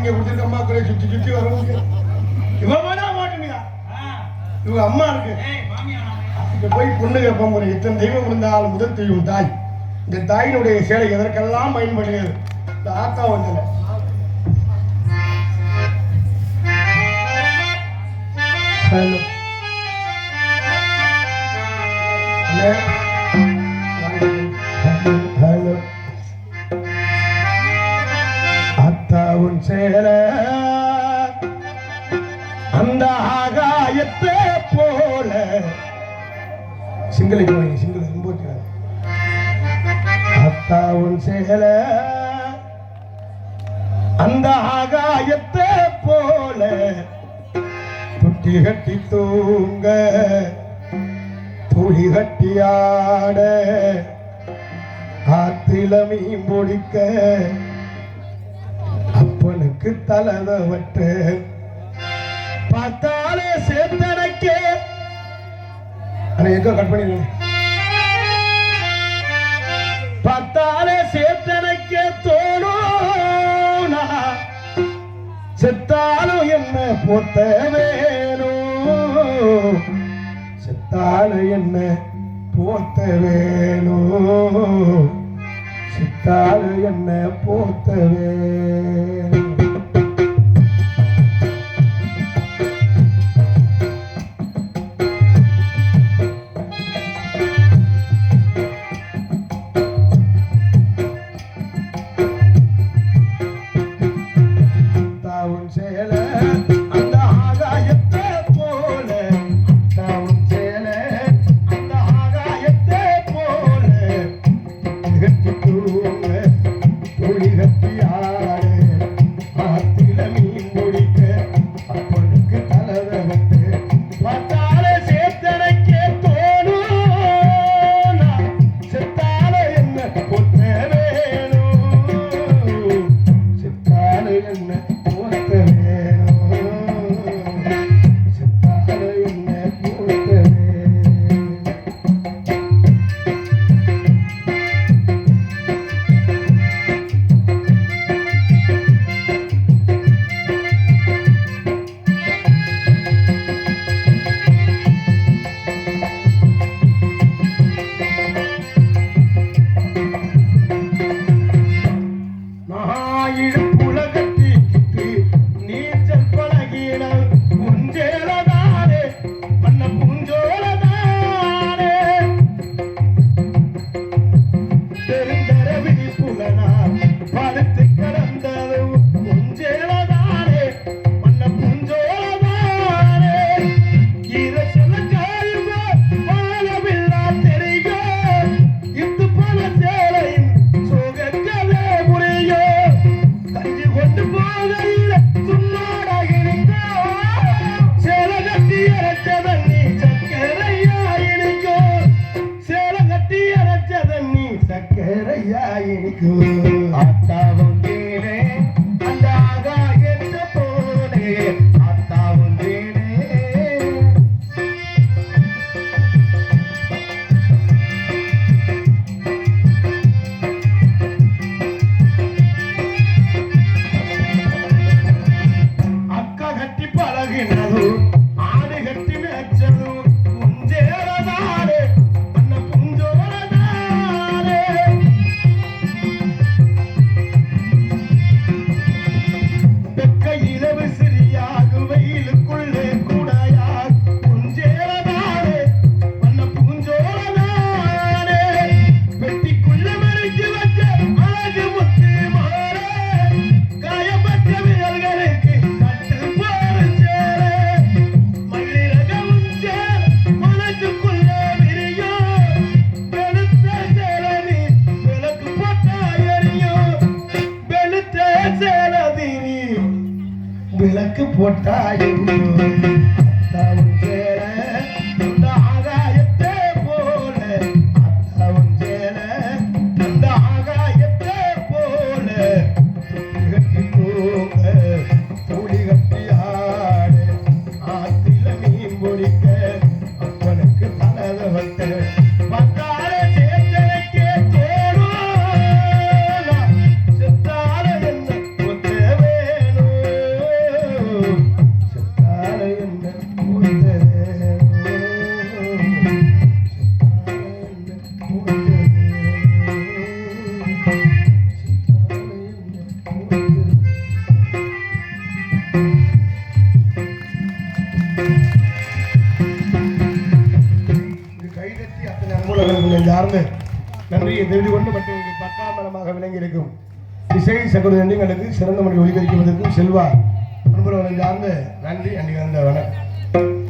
நீங்க கொடுத்துருக்க அம்மாக்களை சுத்தி சுத்தி வர முடியாது. இவன் வேணா மாட்டேங்க. இவங்க அம்மா இருக்கு இங்க போய் பொண்ணு கேட்பாங்க. ஒரு இத்தனை தெய்வம் இருந்தால் முதல் தெய்வம் தாய். இந்த தாயினுடைய சேலை எதற்கெல்லாம் பயன்படுகிறது? இந்த ஆத்தா வந்தல ஹலோ அத்தாவும் சேல அந்த ஆகாயத்தை போல சிங்கள சிங்கள ரொம்ப அத்தாவும் சேல அந்த ஆகாயத்தை போல துட்டி கட்டி தூங்க துளி கட்டி ஆட ஆத்தில மீன் பொடிக்க அப்பனுக்கு தலதவற்று பார்த்தாலே சேத்தனைக்கே எங்க கட் பண்ணி பார்த்தாலே சேத்தனைக்கே தோணும் செத்தாலும் என்ன போத்த வேணும் செத்தாலும் என்ன போத்த வேணும் செத்தாலும் என்ன போத்த வேணும். விளக்கு போட்டாய் கைதட்டி அத்தனை அன்புலகம் சார்ந்து நன்றியை தெரிந்து கொண்டு மற்றும் பக்காமலமாக விளங்கி இருக்கும் இசை சகோதரங்களுக்கு சிறந்த மொழி ஒலிபரிக்குவதற்கும் செல்வா அன்புலகம் சார்ந்த நன்றி அன்றைய வணக்கம்.